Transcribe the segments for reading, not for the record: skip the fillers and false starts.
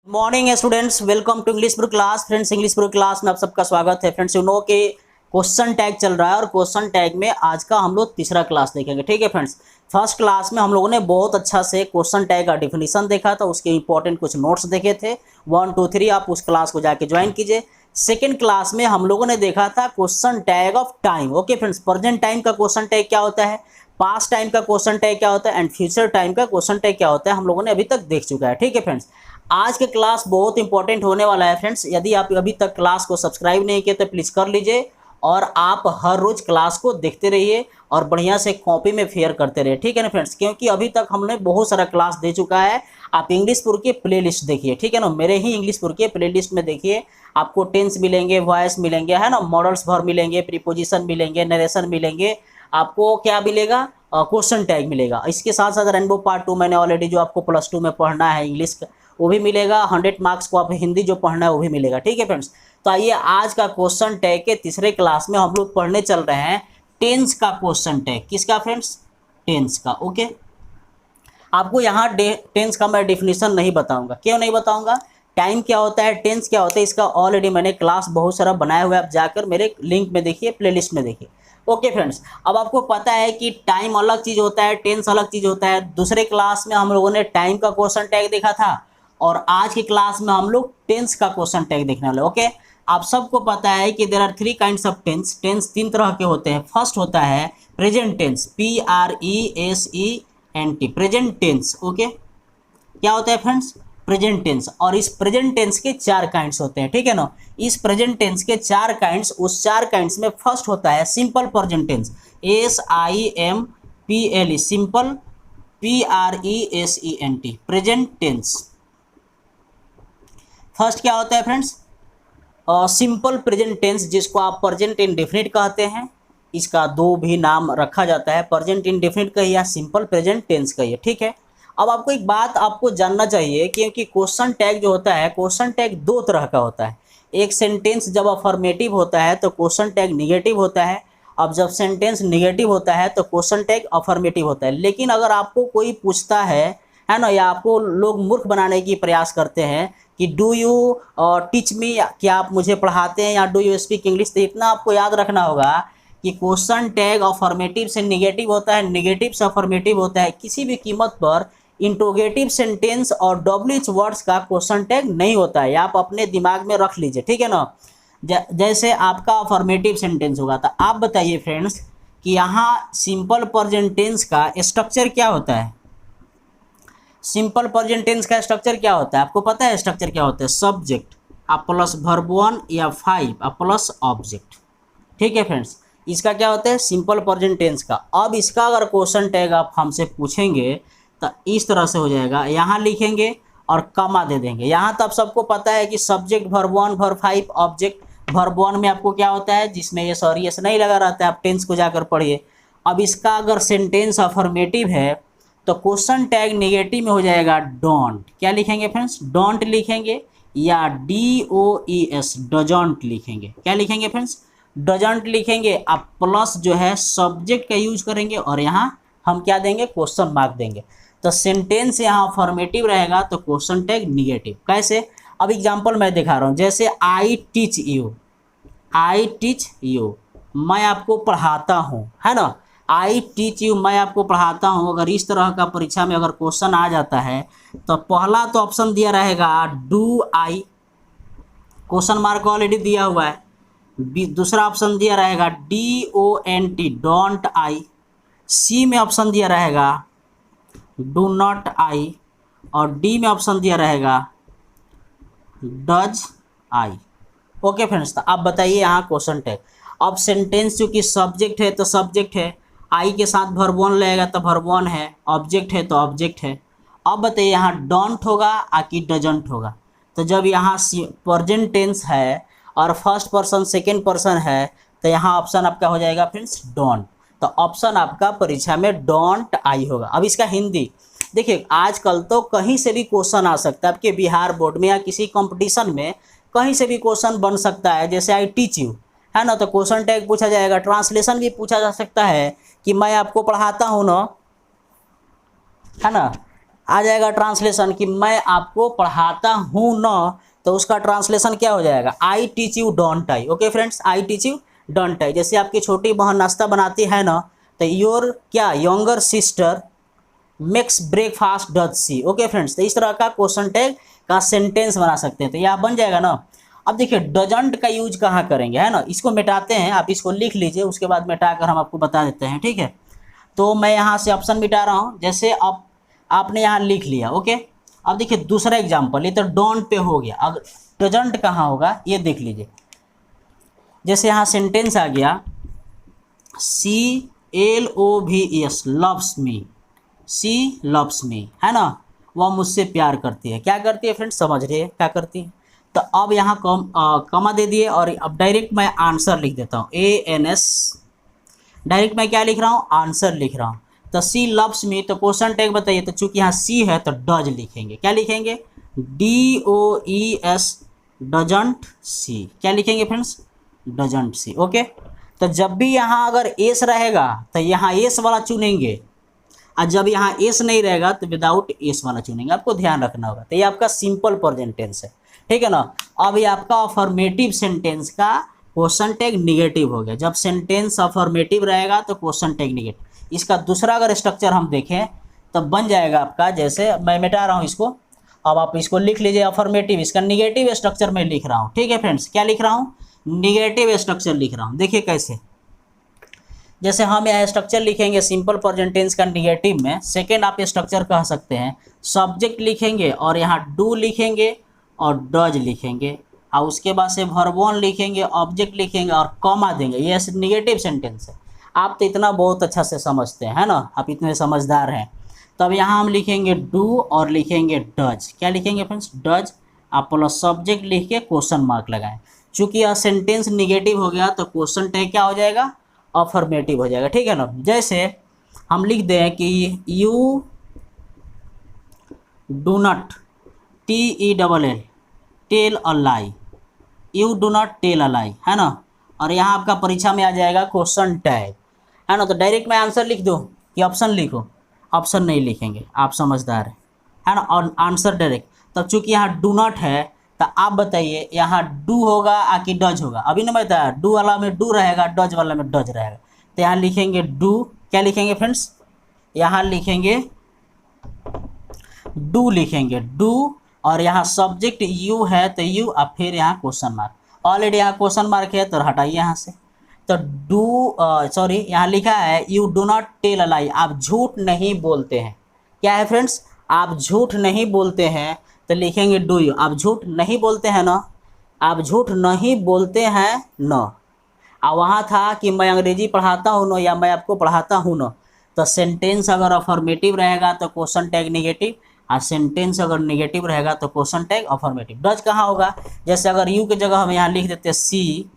Morning students, welcome to English pro class. Friends, English pro class में आप सबका स्वागत है। फ्रेंड्स, यू नो के क्वेश्चन टैग चल रहा है और क्वेश्चन टैग में आज का हम लोग तीसरा क्लास देखेंगे। ठीक है फ्रेंड्स, फर्स्ट क्लास में हम लोगों ने बहुत अच्छा से क्वेश्चन टैग का डिफिनीशन देखा था, उसके इंपॉर्टेंट कुछ नोट्स देखे थे 1, 2, 3। आप उस क्लास को जाके ज्वाइन कीजिए। सेकेंड क्लास में हम लोगों ने देखा था question tag of time. Okay friends, present time का क्वेश्चन टैग क्या होता है, पास्ट टाइम का क्वेश्चन टैग क्या होता है एंड फ्यूचर टाइम का क्वेश्चन टैग क्या होता है, हम लोगों ने अभी तक देख चुका है। ठीक है फ्रेंड्स, आज के क्लास बहुत इंपॉर्टेंट होने वाला है। फ्रेंड्स, यदि आप अभी तक क्लास को सब्सक्राइब नहीं किए तो प्लीज़ कर लीजिए और आप हर रोज क्लास को देखते रहिए और बढ़िया से कॉपी में फेयर करते रहिए। ठीक है ना फ्रेंड्स, क्योंकि अभी तक हमने बहुत सारा क्लास दे चुका है। आप इंग्लिश पुर के प्लेलिस्ट देखिए, ठीक है ना, मेरे ही इंग्लिश पुर के प्लेलिस्ट में देखिए, आपको टेंस मिलेंगे, वॉइस मिलेंगे, है ना, मॉडल्स भर मिलेंगे, प्रीपोजिशन मिलेंगे, नरेशन मिलेंगे, आपको क्या मिलेगा, क्वेश्चन टैग मिलेगा। इसके साथ साथ रेनबो पार्ट 2 मैंने ऑलरेडी जो आपको +2 में पढ़ना है इंग्लिश का वो भी मिलेगा। 100 मार्क्स को आप हिंदी जो पढ़ना है वो भी मिलेगा। ठीक है फ्रेंड्स, तो आइए आज का क्वेश्चन टैग के तीसरे क्लास में हम लोग पढ़ने चल रहे हैं टेंस का क्वेश्चन टैग। किसका फ्रेंड्स? टेंस का। ओके, आपको यहाँ टेंस का मैं डिफिनीशन नहीं बताऊंगा। क्यों नहीं बताऊंगा? टाइम क्या होता है, टेंस क्या होता है, इसका ऑलरेडी मैंने क्लास बहुत सारा बनाया हुआ है। आप जाकर मेरे लिंक में देखिए, प्लेलिस्ट में देखिए। ओके फ्रेंड्स, अब आपको पता है कि टाइम अलग चीज़ होता है, टेंस अलग चीज़ होता है। दूसरे क्लास में हम लोगों ने टाइम का क्वेश्चन टैग देखा था और आज की क्लास में हम लोग टेंस का क्वेश्चन टैग देखने वाले। ओके, आप सबको पता है कि there are 3 kinds of tense. Tense 3 तरह के होते हैं। फर्स्ट होता है present tense, PRESENT, present tense. Okay, क्या होता है फ्रेंड्स? Present tense. और इस प्रेजेंट टेंस के 4 काइंड्स होते हैं। ठीक है ना, इस प्रेजेंट टेंस के 4 काइंड्स, उस 4 काइंड्स में फर्स्ट होता है simple present tense, SIMPLE, simple, PRESENT, present tense. First क्या होता है फ्रेंड्स? सिंपल प्रेजेंट टेंस, जिसको आप प्रेजेंट इंडेफिनिट कहते हैं। इसका 2 भी नाम रखा जाता है, प्रेजेंट इंडेफिनिट कहिए या सिंपल प्रेजेंट टेंस कहिए। ठीक है, अब आपको एक बात आपको जानना चाहिए, क्योंकि क्वेश्चन टैग जो होता है, क्वेश्चन टैग 2 तरह का होता है। एक सेंटेंस जब अफर्मेटिव होता है तो क्वेश्चन टैग निगेटिव होता है। अब जब सेंटेंस निगेटिव होता है तो क्वेश्चन टैग अफर्मेटिव होता है। लेकिन अगर आपको कोई पूछता है ना, या आपको लोग मूर्ख बनाने की प्रयास करते हैं कि डू यू टीच मी, क्या आप मुझे पढ़ाते हैं, या डू यू स्पीक इंग्लिश, तो इतना आपको याद रखना होगा कि क्वेश्चन टैग अफर्मेटिव से निगेटिव होता है, निगेटिव से अफर्मेटिव होता है। किसी भी कीमत पर इंट्रोगेटिव सेंटेंस और WH वर्ड्स का क्वेश्चन टैग नहीं होता है। आप अपने दिमाग में रख लीजिए। ठीक है ना, जैसे आपका अफर्मेटिव सेंटेंस होगा, तो आप बताइए फ्रेंड्स कि यहाँ सिंपल प्रेजेंट टेंस का स्ट्रक्चर क्या होता है। सिंपल प्रेजेंट टेंस का स्ट्रक्चर क्या होता है? आपको पता है स्ट्रक्चर क्या होता है? सब्जेक्ट आप प्लस वर्ब 1 या 5 आप प्लस ऑब्जेक्ट। ठीक है फ्रेंड्स, इसका क्या होता है? सिंपल प्रेजेंट टेंस का। अब इसका अगर क्वेश्चन टैग आप हमसे पूछेंगे तो इस तरह से हो जाएगा, यहाँ लिखेंगे और कमा दे देंगे। यहाँ तो आप सबको पता है कि subject verb 1 verb 5 object. Verb 1 में आपको क्या होता है, जिसमें ये सॉरी ये नहीं लगा रहता है, आप टेंस को जाकर पढ़िए। अब इसका अगर सेंटेंस अफर्मेटिव है तो क्वेश्चन टैग नेगेटिव में हो जाएगा डोंट। क्या लिखेंगे फ्रेंड्स? डोंट लिखेंगे या DOES, डोजंट लिखेंगे। क्या लिखेंगे फ्रेंड्स? डोजंट लिखेंगे। आप प्लस जो है सब्जेक्ट का यूज करेंगे और यहाँ हम क्या देंगे? क्वेश्चन मार्क देंगे। तो सेंटेंस यहाँ फॉर्मेटिव रहेगा तो क्वेश्चन टैग निगेटिव। कैसे? अब एग्जांपल मैं दिखा रहा हूँ। जैसे आई टीच यू, मैं आपको पढ़ाता हूँ, है ना। आई टीच यू, मैं आपको पढ़ाता हूँ। अगर इस तरह का परीक्षा में अगर क्वेश्चन आ जाता है तो पहला तो ऑप्शन दिया रहेगा do I, question mark already दिया हुआ है। दूसरा ऑप्शन दिया रहेगा DONT, डोंट आई। सी में ऑप्शन दिया रहेगा डू नॉट आई और डी में ऑप्शन दिया रहेगा डज आई। ओके फ्रेंड्स, तो आप बताइए यहाँ क्वेश्चन टैग। अब सेंटेंस चूँकि सब्जेक्ट है तो सब्जेक्ट है, आई के साथ वर्ब 1 लगेगा तो वर्ब 1 है, ऑब्जेक्ट है तो ऑब्जेक्ट है। अब बताइए यहाँ डोंट होगा कि डजंट होगा। तो जब यहाँ प्रेजेंट टेंस है और फर्स्ट पर्सन सेकेंड पर्सन है तो यहाँ ऑप्शन आपका हो जाएगा फ्रेंड्स डोंट। तो ऑप्शन आपका परीक्षा में डोंट आई होगा। अब इसका हिंदी देखिए, आजकल तो कहीं से भी क्वेश्चन आ सकता है। आपके बिहार बोर्ड में या किसी कंपटीशन में कहीं से भी क्वेश्चन बन सकता है। जैसे आई टीच यू है ना, तो क्वेश्चन टैग पूछा जाएगा। ट्रांसलेशन भी पूछा जा सकता है कि मैं आपको पढ़ाता हूँ ना, है ना। आ जाएगा ट्रांसलेशन कि मैं आपको पढ़ाता हूँ न, तो उसका ट्रांसलेशन क्या हो जाएगा, I teach you don't I. Okay friends, I teach you don't I. जैसे आपकी छोटी बहन नाश्ता बनाती है ना, तो योर क्या younger sister makes breakfast does she. Okay friends, तो इस तरह का क्वेश्चन टैग का सेंटेंस बना सकते हैं, तो यह बन जाएगा ना। अब देखिए डजंट का यूज कहाँ करेंगे, है ना, इसको मिटाते हैं, आप इसको लिख लीजिए, उसके बाद मिटाकर हम आपको बता देते हैं, ठीक है। तो मैं यहाँ से ऑप्शन मिटा रहा हूँ, जैसे अब आपने यहाँ लिख लिया। ओके, अब देखिए दूसरा एग्जाम्पल, ये तो डोंट पे हो गया, अब डजंट कहाँ होगा ये देख लीजिए। जैसे यहाँ सेंटेंस आ गया, CLOVES लव्स मी, सी लव्स मी, है ना, वह मुझसे प्यार करती है। क्या करती है फ्रेंड्स, समझ रही है क्या करती है। तो अब यहाँ कमा दे दिए, और अब डायरेक्ट मैं आंसर लिख देता हूँ, ANS। डायरेक्ट मैं क्या लिख रहा हूँ, आंसर लिख रहा हूँ। तो सी लव्स मी, तो क्वेश्चन टैग बताइए, तो चूंकि यहाँ सी है तो डज लिखेंगे। क्या लिखेंगे, DOES, डजंट सी। क्या लिखेंगे फ्रेंड्स, डजंट सी। ओके, तो जब भी यहाँ अगर एस रहेगा तो यहाँ एस वाला चुनेंगे, और जब यहाँ एस नहीं रहेगा तो विदाउट एस वाला चुनेंगे, आपको ध्यान रखना होगा। तो ये आपका सिंपल प्रेजेंट टेंस है, ठीक है ना। अब ये आपका अफर्मेटिव सेंटेंस का क्वेश्चन टैग निगेटिव हो गया। जब सेंटेंस अफर्मेटिव रहेगा तो क्वेश्चन टैग निगेटिव। इसका दूसरा अगर स्ट्रक्चर हम देखें तो बन जाएगा आपका, जैसे मैं मिटा रहा हूँ इसको, अब आप इसको लिख लीजिए अफर्मेटिव, इसका निगेटिव स्ट्रक्चर मैं लिख रहा हूँ, ठीक है फ्रेंड्स। क्या लिख रहा हूँ, निगेटिव स्ट्रक्चर लिख रहा हूँ। देखिए कैसे, जैसे हम यहाँ स्ट्रक्चर लिखेंगे सिंपल प्रेजेंट टेंस का निगेटिव में, सेकेंड आप स्ट्रक्चर कह सकते हैं, सब्जेक्ट लिखेंगे और यहाँ डू लिखेंगे और डज लिखेंगे, और उसके बाद से वर्ब वन लिखेंगे, ऑब्जेक्ट लिखेंगे और कॉमा देंगे। ये निगेटिव सेंटेंस है। आप तो इतना बहुत अच्छा से समझते हैं, है ना, आप इतने समझदार हैं। तब यहाँ हम लिखेंगे डू और लिखेंगे डज। क्या लिखेंगे फ्रेंड्स, डज, आप प्लस सब्जेक्ट लिख के क्वेश्चन मार्क लगाएं। चूँकि यह सेंटेंस निगेटिव हो गया तो क्वेश्चन टैग क्या हो जाएगा, अफर्मेटिव हो जाएगा, ठीक है ना। जैसे हम लिख दें कि you do not, TELL, tell a lie, you do not tell a lie, है ना। और यहाँ आपका परीक्षा में आ जाएगा क्वेश्चन टैग, है ना। तो डायरेक्ट मैं आंसर लिख दूँ कि ऑप्शन लिखो, ऑप्शन नहीं लिखेंगे, आप समझदार हैं, है ना। और आंसर डायरेक्ट, तब चूँकि यहाँ डू नॉट है तो आप बताइए यहाँ डू होगा कि डज होगा। अभी नहीं बताया, डू वाला में डू रहेगा, डज वाला में डज रहेगा। तो यहाँ लिखेंगे डू। क्या लिखेंगे फ्रेंड्स, यहाँ लिखेंगे डू, लिखेंगे डू, और यहाँ सब्जेक्ट यू है तो यू, और फिर यहाँ क्वेश्चन मार्क। ऑलरेडी यहाँ क्वेश्चन मार्क है तो हटाइए यहाँ से। तो डू सॉरी, यहाँ लिखा है you do not tell a lie, आप झूठ नहीं बोलते हैं। क्या है फ्रेंड्स, आप झूठ नहीं बोलते हैं, तो लिखेंगे डू यू। आप झूठ नहीं बोलते हैं ना, आप झूठ नहीं बोलते हैं न। और वहाँ था कि मैं अंग्रेजी पढ़ाता हूँ न, या मैं आपको पढ़ाता हूँ न। तो सेंटेंस अगर अफर्मेटिव रहेगा तो क्वेश्चन टैग निगेटिव, और सेंटेंस अगर निगेटिव रहेगा तो क्वेश्चन टैग अफर्मेटिव। डज कहाँ होगा, जैसे अगर यू की जगह हम यहाँ लिख देते सी,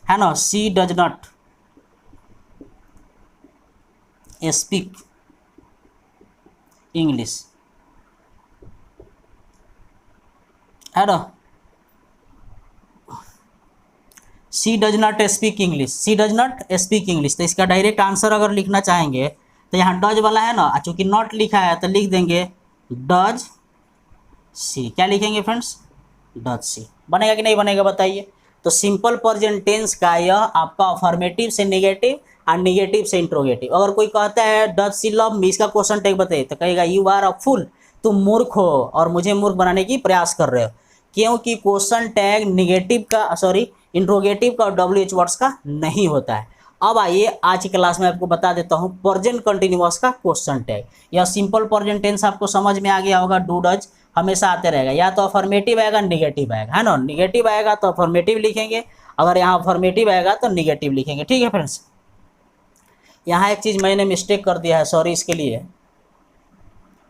है ना, she does not speak English, है ना, she does not speak English, she does not speak English. तो इसका डायरेक्ट आंसर अगर लिखना चाहेंगे तो यहाँ डज वाला है ना, चूँकि नॉट लिखा है तो लिख देंगे डज सी। क्या लिखेंगे फ्रेंड्स, डज सी। बनेगा कि नहीं बनेगा बताइए। तो सिंपल प्रेजेंट टेंस का यह आपका अफर्मेटिव से नेगेटिव और नेगेटिव से इंट्रोगेटिव। अगर कोई कहता है डज सी लव मी, इसका क्वेश्चन टैग बताइए, तो कहेगा यू आर अ फूल, तुम मूर्ख हो और मुझे मूर्ख बनाने की प्रयास कर रहे हो। क्योंकि क्वेश्चन टैग निगेटिव का सॉरी इंट्रोगेटिव का और WH वर्ड्स का नहीं होता है। अब आइए आज की क्लास में आपको बता देता हूँ प्रेजेंट कंटिन्यूअस का क्वेश्चन टैग। यह सिंपल प्रेजेंट टेंस आपको समझ में आ गया होगा, डू डज हमेशा आते रहेगा, या तो अफर्मेटिव आएगा निगेटिव आएगा, है ना। निगेटिव आएगा तो अफर्मेटिव लिखेंगे, अगर यहाँ अफर्मेटिव आएगा तो निगेटिव लिखेंगे, ठीक है फ्रेंड्स। यहाँ एक चीज़ मैंने मिस्टेक कर दिया है, सॉरी इसके लिए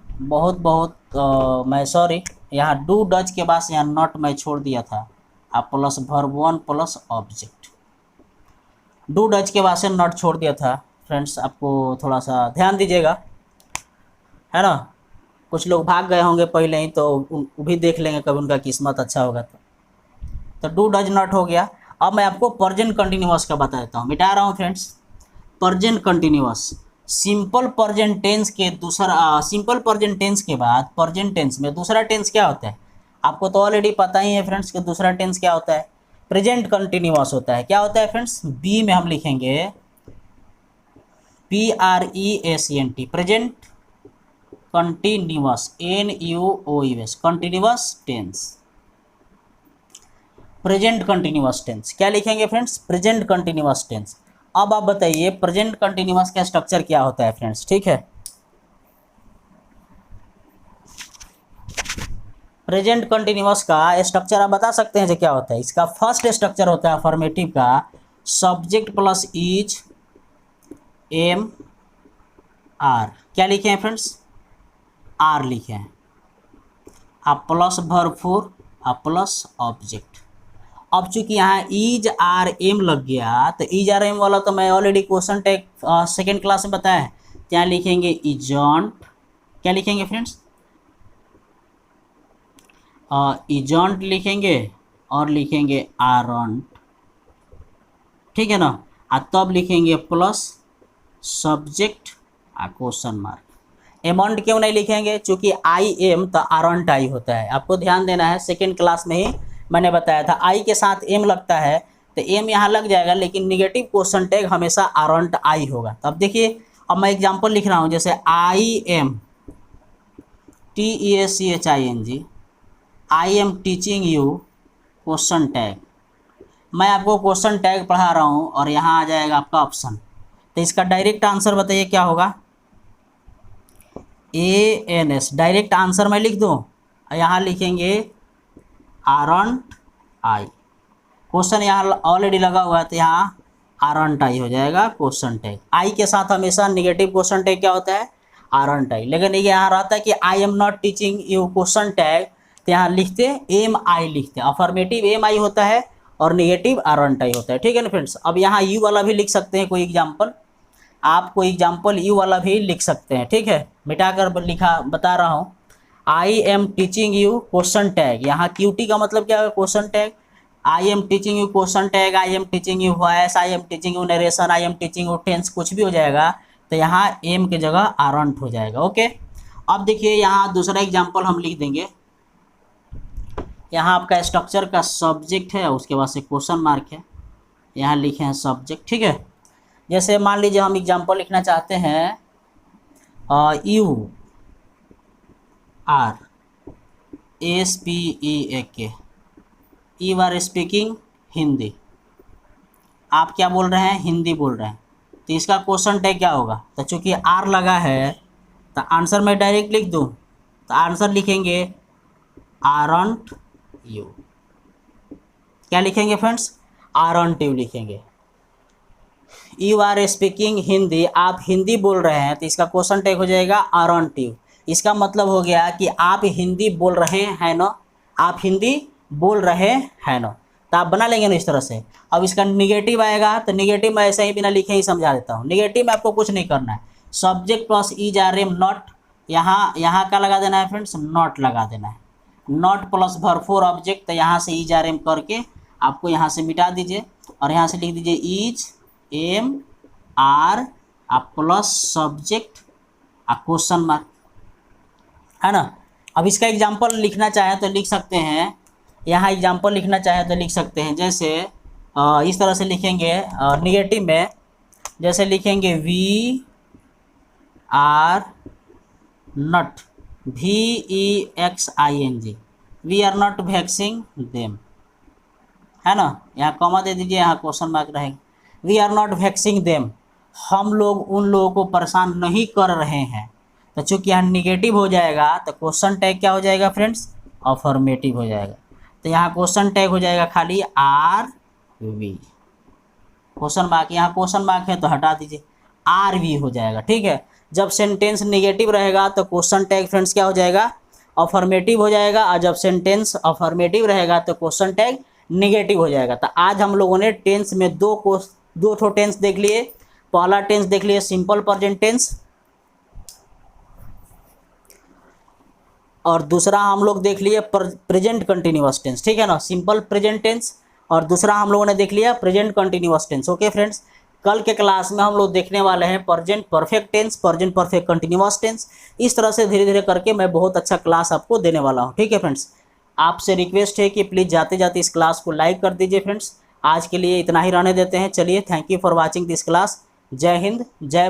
बहुत बहुत मैं सॉरी। यहाँ डू डज के बाद यहाँ नॉट मैं छोड़ दिया था, आप plus verb one plus object, do does के बाद से नॉट छोड़ दिया था फ्रेंड्स, आपको थोड़ा सा ध्यान दीजिएगा, है ना। कुछ लोग भाग गए होंगे पहले ही, तो वो भी देख लेंगे कभी उनका किस्मत अच्छा होगा तो डू डज नॉट हो गया। अब मैं आपको प्रेजेंट कंटिन्यूअस का बता देता हूँ, मिटा रहा हूँ friends. Present continuous simple present tense के दूसरा सिंपल प्रेजेंट टेंस के बाद प्रेजेंट टेंस में दूसरा टेंस क्या होता है? आपको तो ऑलरेडी पता ही है फ्रेंड्स कि दूसरा टेंस क्या होता है? प्रेजेंट कंटिन्यूअस होता है। क्या होता है फ्रेंड्स? बी में हम लिखेंगे PRESENT, present continuous, NUOUS, continuous tense, present continuous tense. क्या लिखेंगे फ्रेंड्स? Present continuous tense. अब आप बताइए प्रेजेंट कंटिन्यूअस का स्ट्रक्चर क्या होता है फ्रेंड्स? ठीक है, प्रेजेंट कंटिन्यूअस का स्ट्रक्चर आप बता सकते हैं जो क्या होता है? इसका फर्स्ट स्ट्रक्चर होता है अफर्मेटिव का, subject plus is am are. क्या लिखे हैं फ्रेंड्स? आर लिखे हैं। आप प्लस वर्ब फोर, आप प्लस ऑब्जेक्ट। अब चूंकि यहाँ इज आर एम लग गया तो इज आर एम वाला तो मैं already question tag second class में बताया है। यहाँ लिखेंगे इजॉन्ट। क्या लिखेंगे फ्रेंड्स? इजॉन्ट लिखेंगे और लिखेंगे आरंट, ठीक है ना। तब लिखेंगे plus subject question mark. Amount क्यों नहीं लिखेंगे? चूंकि आई एम तो आरंट आई होता है। आपको ध्यान देना है, सेकेंड क्लास में ही मैंने बताया था आई के साथ एम लगता है तो एम यहाँ लग जाएगा, लेकिन निगेटिव क्वेश्चन टैग हमेशा आरंट आई होगा। तो अब देखिए, अब मैं एग्जांपल लिख रहा हूँ, जैसे TEACHING, I am teaching you question tag. मैं आपको क्वेश्चन टैग पढ़ा रहा हूँ और यहाँ आ जाएगा आपका ऑप्शन। तो इसका डायरेक्ट आंसर बताइए क्या होगा? ANS। डायरेक्ट आंसर मैं लिख दूँ, यहाँ लिखेंगे आरंट आई। क्वेश्चन यहाँ ऑलरेडी लगा हुआ है तो यहाँ आरंट आई हो जाएगा क्वेश्चन टैग। आई के साथ हमेशा निगेटिव क्वेश्चन टैग क्या होता है? आरंट आई। लेकिन ये यहाँ रहता है कि I am not teaching you question tag, तो यहाँ लिखते एम आई लिखते। अफर्मेटिव एम आई होता है और निगेटिव आरंट आई होता है, ठीक है ना फ्रेंड्स। अब यहाँ यू वाला भी लिख सकते हैं, कोई एग्जाम्पल, आप कोई एग्जाम्पल यू वाला भी लिख सकते हैं, ठीक है। मिटाकर लिखा बता रहा हूँ, I am teaching you question tag. यहाँ क्यूटी का मतलब क्या है? Question tag. I am teaching you question tag, I am teaching you voice, I am teaching you narration, I am teaching you tense, कुछ भी हो जाएगा तो यहाँ एम की जगह आरंट हो जाएगा। ओके, अब देखिए यहाँ दूसरा एग्जाम्पल हम लिख देंगे। यहाँ आपका स्ट्रक्चर का सब्जेक्ट है, उसके बाद से क्वेश्चन मार्क है, यहाँ लिखे हैं सब्जेक्ट, ठीक है। जैसे मान लीजिए हम एग्जाम्पल लिखना चाहते हैं URSPEAK, you are speaking Hindi. आप क्या बोल रहे हैं? हिंदी बोल रहे हैं। तो इसका क्वेश्चन टैग क्या होगा? तो चूँकि आर लगा है तो आंसर मैं डायरेक्ट लिख दूँ, तो आंसर लिखेंगे आरंट यू। क्या लिखेंगे फ्रेंड्स? आरंट यू लिखेंगे। यू आर स्पीकिंग हिंदी, आप हिंदी बोल रहे हैं, तो इसका क्वेश्चन टैग हो जाएगा आरंट यू। इसका मतलब हो गया कि आप हिंदी बोल रहे हैं ना, आप हिंदी बोल रहे हैं ना। तो आप बना लेंगे ना इस तरह से। अब इसका निगेटिव आएगा तो निगेटिव मैं ऐसे ही बिना लिखे ही समझा देता हूँ। निगेटिव में आपको कुछ नहीं करना है, subject plus is R am not, यहाँ का लगा देना है फ्रेंड्स, नॉट लगा देना है। Not plus verb four object, तो यहाँ से इज आर एम करके आपको यहाँ से मिटा दीजिए और यहाँ से लिख दीजिए is am are plus subject question mark, है ना। अब इसका एग्जाम्पल लिखना चाहे तो लिख सकते हैं, यहाँ एग्जाम्पल लिखना चाहे तो लिख सकते हैं। जैसे इस तरह से लिखेंगे निगेटिव में, जैसे लिखेंगे we are not, VEXING, we are not vexing them, है ना। यहाँ कॉमा दे दीजिए, यहाँ क्वेश्चन मार्क रहेगा। We are not vexing them, हम लोग उन लोगों को परेशान नहीं कर रहे हैं। तो चूँकि यहाँ निगेटिव हो जाएगा तो क्वेश्चन टैग क्या हो जाएगा फ्रेंड्स? अफर्मेटिव हो जाएगा। तो यहाँ क्वेश्चन टैग हो जाएगा खाली RV, क्वेश्चन मार्क, यहाँ क्वेश्चन मार्क है तो हटा दीजिए, RV हो जाएगा, ठीक है। जब सेंटेंस निगेटिव रहेगा तो क्वेश्चन टैग फ्रेंड्स क्या हो जाएगा? अफर्मेटिव हो जाएगा, और जब सेंटेंस अफर्मेटिव रहेगा तो क्वेश्चन टैग निगेटिव हो जाएगा। तो आज हम लोगों ने टेंस में दो ठो टेंस देख लिए। पहला टेंस देख लिए सिंपल प्रेजेंट टेंस, और दूसरा हम लोग देख लिए प्रेजेंट कंटिन्यूअस टेंस, ठीक है ना। सिंपल प्रेजेंट टेंस और दूसरा हम लोगों ने देख लिया present continuous tense. Okay friends, कल के क्लास में हम लोग देखने वाले हैं present perfect tense, present perfect continuous tense. इस तरह से धीरे धीरे करके मैं बहुत अच्छा क्लास आपको देने वाला हूँ। ठीक है फ्रेंड्स, आपसे रिक्वेस्ट है कि प्लीज़ जाते जाते इस क्लास को लाइक कर दीजिए फ्रेंड्स। आज के लिए इतना ही रहने देते हैं। चलिए, thank you for watching this class. जय हिंद, जय